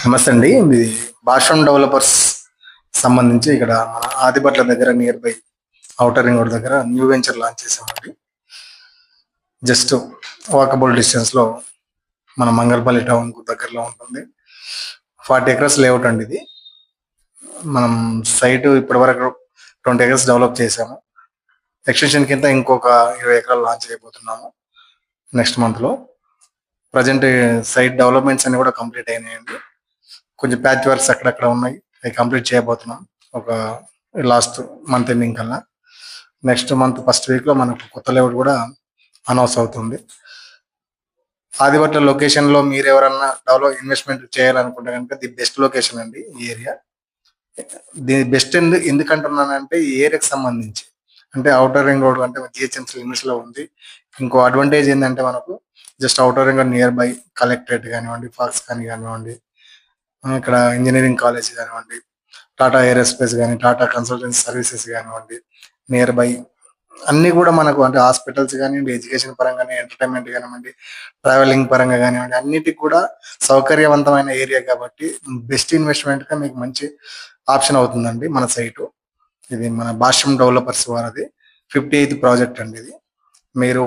నమస్తే అండి. ఇది భాషం డెవలపర్స్ సంబంధించి ఇక్కడ మన ఆదిబట్ల దగ్గర near by outer ring road దగ్గర న్యూ వెంచర్ లాంచ్ చేసామండి. జస్ట్ వాకబుల్ డిస్టెన్స్ లో మన మంగళపల్లి టౌన్ కు దగ్గరలో ఉంటుంది. 40 ఎకర్స్ లేఅవుట్ అండి ఇది. మనం సైట్ ఇప్పటి వరకు 20 ఎకర్స్ డెవలప్ చేసాము. ఎక్స్టెన్షన్ కింద ఇంకొక 20 ఎకరాలు లాంచ్ అయిపోతున్నాము నెక్స్ట్ మంత్ లో. ప్రజెంట్ సైట్ డెవలప్మెంట్స్ అన్ని కూడా కంప్లీట్ అయినాయండి. కొంచెం ప్యాచ్ వర్క్స్ అక్కడక్కడ ఉన్నాయి, అవి కంప్లీట్ చేయబోతున్నాం ఒక లాస్ట్ మంత్ ఎండింగ్ కల్లా. నెక్స్ట్ మంత్ ఫస్ట్ వీక్ లో మనకు కొత్త లేఅవుట్ కూడా అనౌన్స్ అవుతుంది. ఆదిబట్ల లొకేషన్ లో మీరు ఎవరన్నా డెవలప్ ఇన్వెస్ట్మెంట్ చేయాలనుకుంటే కనుక ది బెస్ట్ లొకేషన్ అండి ఈ ఏరియా. ది బెస్ట్ ఎందుకంటున్నానంటే ఈ ఏరియాకి సంబంధించి అంటే ఔటర్ రింగ్ రోడ్ అంటే జిహెచ్ఎంసీ లిమిట్స్ లో ఉంది. ఇంకో అడ్వాంటేజ్ ఏంటంటే మనకు just outer ring near by collectorate కానివ్వండి, ఫాక్స్ కానివ్వండి, ఇక్కడ ఇంజనీరింగ్ కాలేజ్ కానివ్వండి, టాటా ఏరోస్పేస్ కానీ, టాటా కన్సల్టెన్సీ సర్వీసెస్ కానివ్వండి, నియర్ బై అన్ని కూడా మనకు అంటే హాస్పిటల్స్ కానివ్వండి, ఎడ్యుకేషన్ పరంగా ఎంటర్టైన్మెంట్ కానివ్వండి, ట్రావెలింగ్ పరంగా కానివ్వండి, అన్నిటికి కూడా సౌకర్యవంతమైన ఏరియా కాబట్టి బెస్ట్ ఇన్వెస్ట్మెంట్ గా మీకు మంచి ఆప్షన్ అవుతుందండి మన సైటు. ఇది మన భాష్యం డెవలపర్స్ వారిది 58th ప్రాజెక్ట్ అండి ఇది. మీరు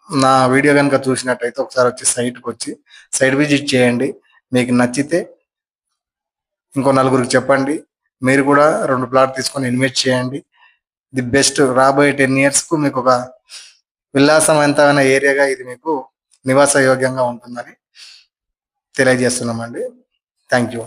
నా వీడియో కనుక చూసినట్టయితే ఒకసారి వచ్చి సైట్కి వచ్చి సైట్ విజిట్ చేయండి. మీకు నచ్చితే ఇంకో నలుగురికి చెప్పండి. మీరు కూడా 2 ప్లాట్ తీసుకొని ఇన్వెస్ట్ చేయండి. ది బెస్ట్ రాబోయే 10 years కు మీకు ఒక విలాసవంతమైన ఏరియాగా ఇది మీకు నివాస యోగ్యంగా ఉంటుందని తెలియజేస్తున్నామండి. Thank you.